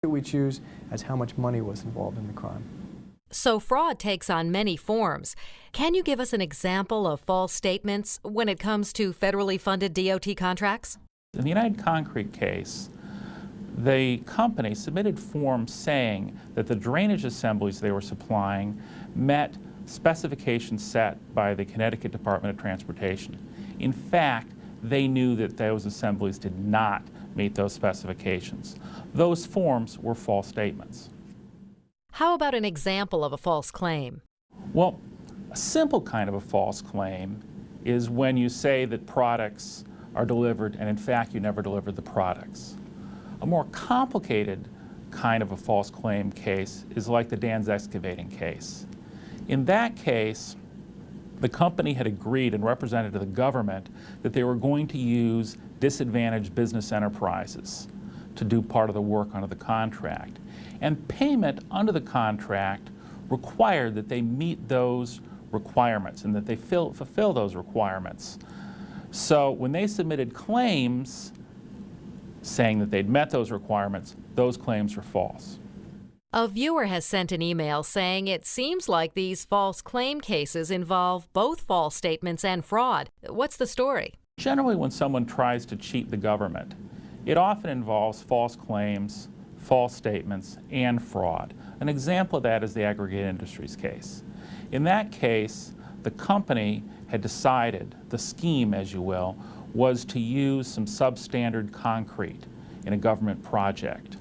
that we choose as how much money was involved in the crime. So fraud takes on many forms. Can you give us an example of false statements when it comes to federally funded DOT contracts? In the United Concrete case, the company submitted forms saying that the drainage assemblies they were supplying met specifications set by the Connecticut Department of Transportation. In fact, they knew that those assemblies did not meet those specifications. Those forms were false statements. How about an example of a false claim? Well, a simple kind of a false claim is when you say that products are delivered and in fact you never delivered the products. A more complicated kind of a false claim case is like the Dan's Excavating case. In that case, the company had agreed and represented to the government that they were going to use disadvantaged business enterprises to do part of the work under the contract. And payment under the contract required that they meet those requirements and that they fulfill those requirements. So when they submitted claims saying that they'd met those requirements, those claims were false. A viewer has sent an email saying it seems like these false claim cases involve both false statements and fraud. What's the story? Generally, when someone tries to cheat the government, it often involves false claims, false statements, and fraud. An example of that is the Aggregate Industries case. In that case, the company had decided, the scheme, as you will, was to use some substandard concrete in a government project.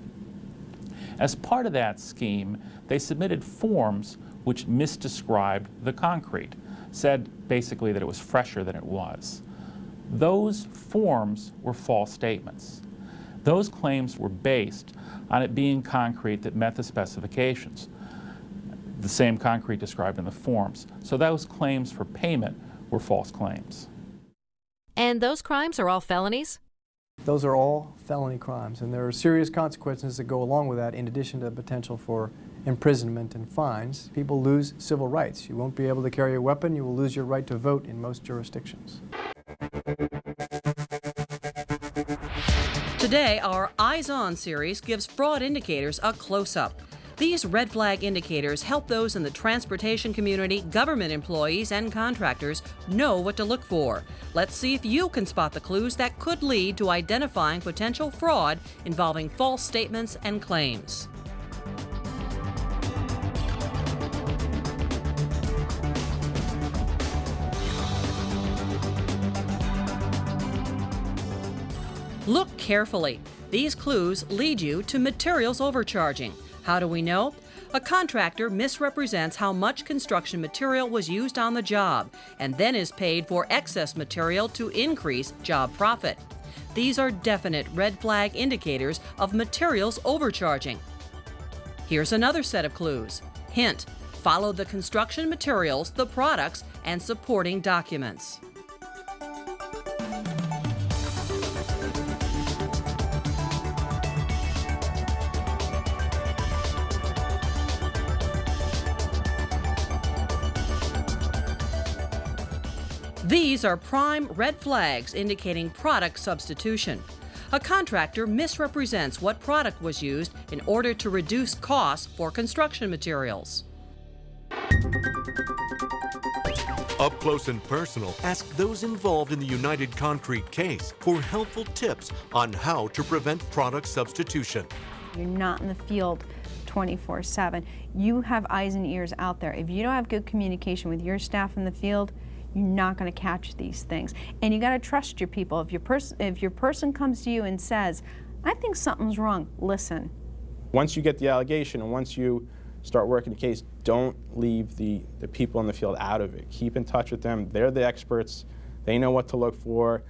As part of that scheme, they submitted forms which misdescribed the concrete, said basically that it was fresher than it was. Those forms were false statements. Those claims were based on it being concrete that met the specifications, the same concrete described in the forms. So those claims for payment were false claims. And those crimes are all felonies? Those are all felony crimes, and there are serious consequences that go along with that in addition to the potential for imprisonment and fines. People lose civil rights. You won't be able to carry a weapon. You will lose your right to vote in most jurisdictions. Today, our Eyes On series gives fraud indicators a close-up. These red flag indicators help those in the transportation community, government employees, and contractors know what to look for. Let's see if you can spot the clues that could lead to identifying potential fraud involving false statements and claims. Look carefully. These clues lead you to materials overcharging. How do we know? A contractor misrepresents how much construction material was used on the job and then is paid for excess material to increase job profit. These are definite red flag indicators of materials overcharging. Here's another set of clues. Hint: follow the construction materials, the products, and supporting documents. These are prime red flags indicating product substitution. A contractor misrepresents what product was used in order to reduce costs for construction materials. Up close and personal, ask those involved in the United Concrete case for helpful tips on how to prevent product substitution. You're not in the field 24/7. You have eyes and ears out there. If you don't have good communication with your staff in the field, you're not going to catch these things. And you got to trust your people. If your person comes to you and says, I think something's wrong, listen. Once you get the allegation and once you start working the case, don't leave the people in the field out of it. Keep in touch with them. They're the experts. They know what to look for.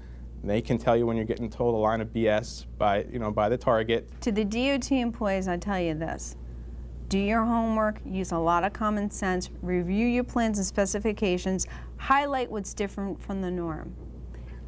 They can tell you when you're getting told a line of BS by the target. To the DOT employees, I tell you this. Do your homework, use a lot of common sense, review your plans and specifications, highlight what's different from the norm,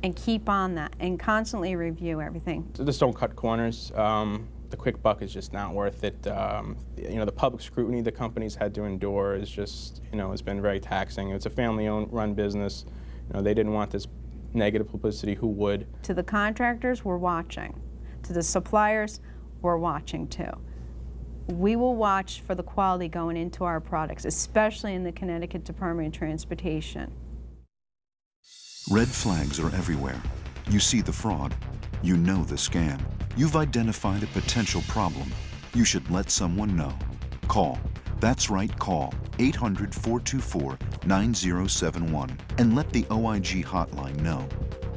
and keep on that, and constantly review everything. So just don't cut corners. The quick buck is just not worth it. The public scrutiny the companies had to endure is just, has been very taxing. It's a family-owned run business. They didn't want this negative publicity. Who would? To the contractors, we're watching. To the suppliers, we're watching too. We will watch for the quality going into our products, especially in the Connecticut Department of Transportation. Red flags are everywhere. You see the fraud. You know the scam. You've identified a potential problem. You should let someone know. Call. That's right, call 800-424-9071 and let the OIG hotline know.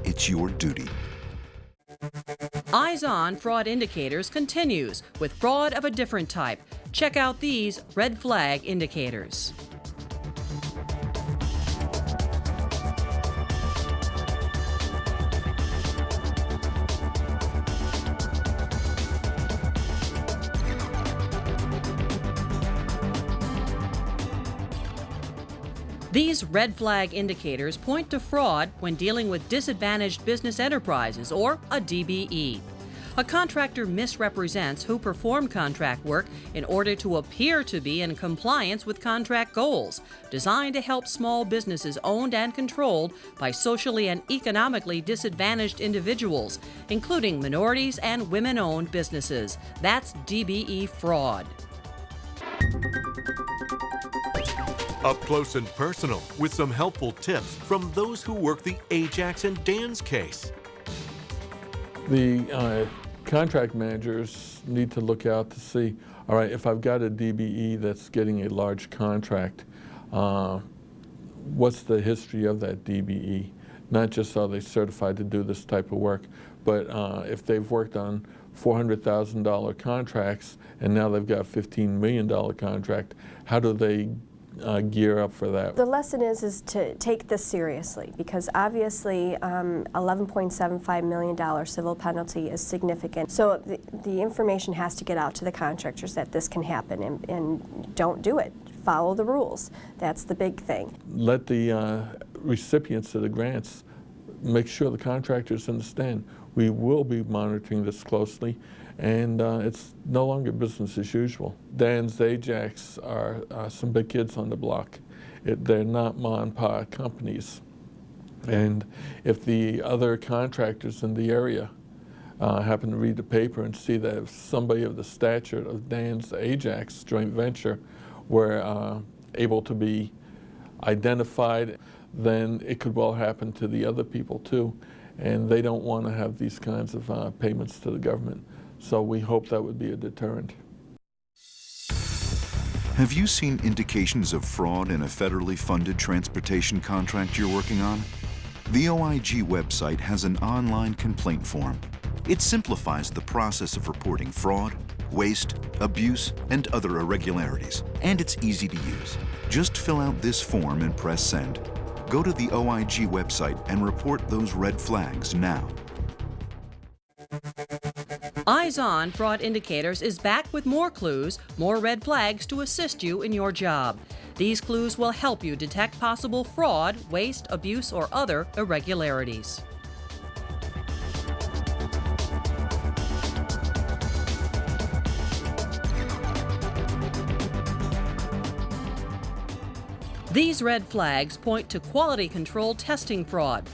It's your duty. Eyes on Fraud Indicators continues with fraud of a different type. Check out these red flag indicators. These red flag indicators point to fraud when dealing with disadvantaged business enterprises, or a DBE. A contractor misrepresents who performed contract work in order to appear to be in compliance with contract goals, designed to help small businesses owned and controlled by socially and economically disadvantaged individuals, including minorities and women-owned businesses. That's DBE fraud. Up close and personal with some helpful tips from those who work the Ajax and Dan's case. The contract managers need to look out to see, all right, if I've got a DBE that's getting a large contract, what's the history of that DBE? Not just are they certified to do this type of work, but if they've worked on $400,000 contracts and now they've got a $15 million contract, how do they gear up for that? The lesson is to take this seriously, because obviously $11.75 million civil penalty is significant. So the information has to get out to the contractors that this can happen, and don't do it. Follow the rules. That's the big thing. Let the recipients of the grants make sure the contractors understand we will be monitoring this closely, and it's no longer business as usual. Dan's Ajax are some big kids on the block. They're not ma and pa companies. And if the other contractors in the area happen to read the paper and see that if somebody of the stature of Dan's Ajax joint venture were able to be identified, then it could well happen to the other people too. And they don't want to have these kinds of payments to the government. So we hope that would be a deterrent. Have you seen indications of fraud in a federally funded transportation contract you're working on? The OIG website has an online complaint form. It simplifies the process of reporting fraud, waste, abuse, and other irregularities. And it's easy to use. Just fill out this form and press send. Go to the OIG website and report those red flags now. Eyes on Fraud Indicators is back with more clues, more red flags to assist you in your job. These clues will help you detect possible fraud, waste, abuse, or other irregularities. These red flags point to quality control testing fraud.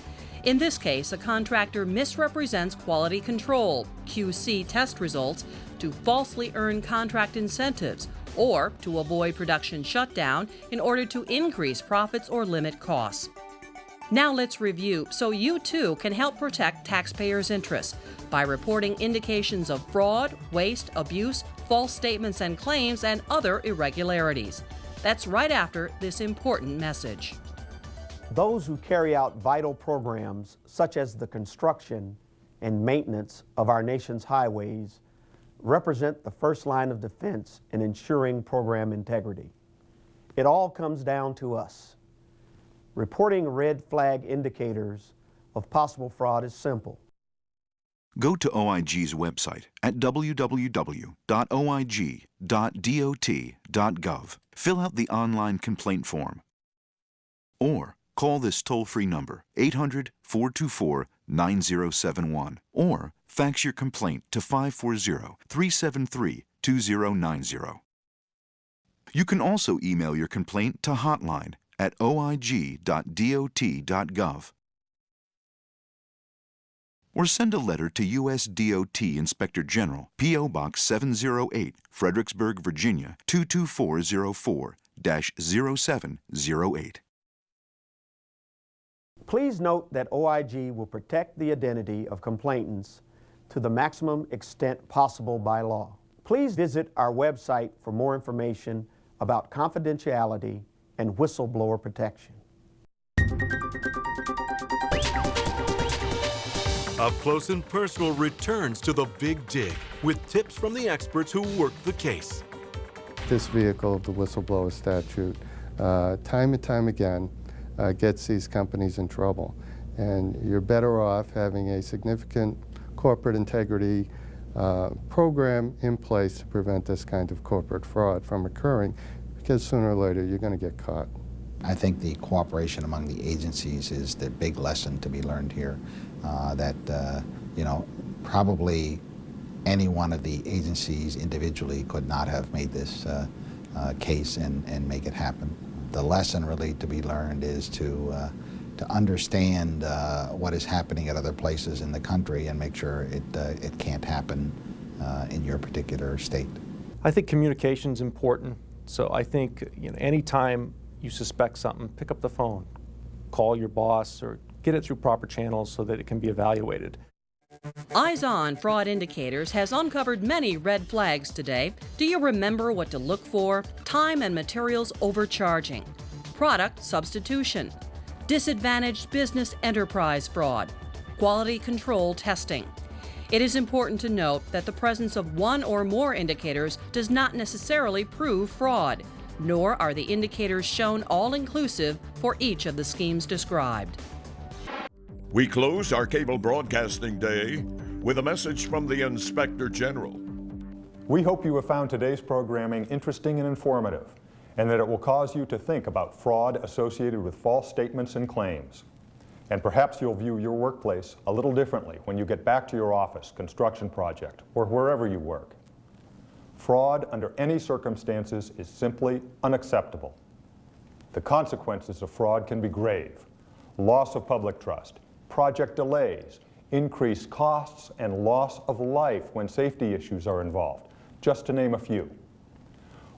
In this case, a contractor misrepresents quality control, QC test results, to falsely earn contract incentives or to avoid production shutdown in order to increase profits or limit costs. Now let's review so you too can help protect taxpayers' interests by reporting indications of fraud, waste, abuse, false statements and claims, and other irregularities. That's right after this important message. Those who carry out vital programs such as the construction and maintenance of our nation's highways represent the first line of defense in ensuring program integrity. It all comes down to us. Reporting red flag indicators of possible fraud is simple. Go to OIG's website at www.oig.dot.gov. Fill out the online complaint form. Or call this toll-free number, 800-424-9071. Or fax your complaint to 540-373-2090. You can also email your complaint to hotline at oig.dot.gov. or send a letter to U.S. DOT Inspector General, P.O. Box 708, Fredericksburg, Virginia 22404-0708. Please note that OIG will protect the identity of complainants to the maximum extent possible by law. Please visit our website for more information about confidentiality and whistleblower protection. Up Close and Personal returns to the big dig with tips from the experts who worked the case. This vehicle of the whistleblower statute, time and time again, gets these companies in trouble. And you're better off having a significant corporate integrity program in place to prevent this kind of corporate fraud from occurring, because sooner or later you're going to get caught. I think the cooperation among the agencies is the big lesson to be learned here, that you know, probably any one of the agencies individually could not have made this case and make it happen. The lesson really to be learned is to understand what is happening at other places in the country and make sure it can't happen in your particular state. I think communication is important. So I think, you know, anytime you suspect something, pick up the phone, call your boss, or get it through proper channels so that it can be evaluated. Eyes On Fraud Indicators has uncovered many red flags today. Do you remember what to look for? Time and materials overcharging, product substitution, disadvantaged business enterprise fraud, quality control testing. It is important to note that the presence of one or more indicators does not necessarily prove fraud, nor are the indicators shown all-inclusive for each of the schemes described. We close our cable broadcasting day with a message from the Inspector General. We hope you have found today's programming interesting and informative, and that it will cause you to think about fraud associated with false statements and claims. And perhaps you'll view your workplace a little differently when you get back to your office, construction project, or wherever you work. Fraud under any circumstances is simply unacceptable. The consequences of fraud can be grave: loss of public trust, project delays, increased costs, and loss of life when safety issues are involved, just to name a few.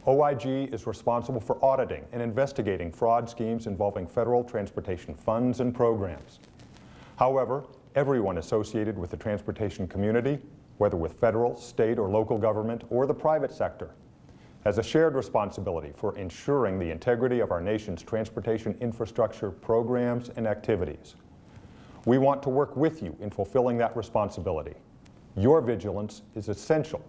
OIG is responsible for auditing and investigating fraud schemes involving federal transportation funds and programs. However, everyone associated with the transportation community, whether with federal, state, or local government, or the private sector, has a shared responsibility for ensuring the integrity of our nation's transportation infrastructure programs and activities. We want to work with you in fulfilling that responsibility. Your vigilance is essential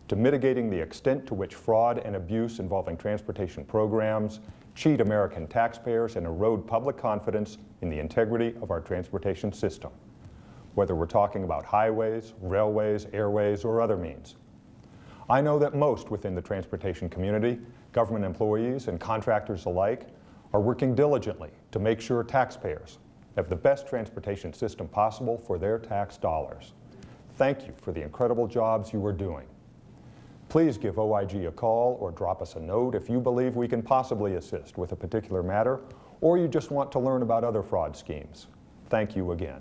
to mitigating the extent to which fraud and abuse involving transportation programs cheat American taxpayers and erode public confidence in the integrity of our transportation system, whether we're talking about highways, railways, airways, or other means. I know that most within the transportation community, government employees and contractors alike, are working diligently to make sure taxpayers have the best transportation system possible for their tax dollars. Thank you for the incredible jobs you are doing. Please give OIG a call or drop us a note if you believe we can possibly assist with a particular matter, or you just want to learn about other fraud schemes. Thank you again.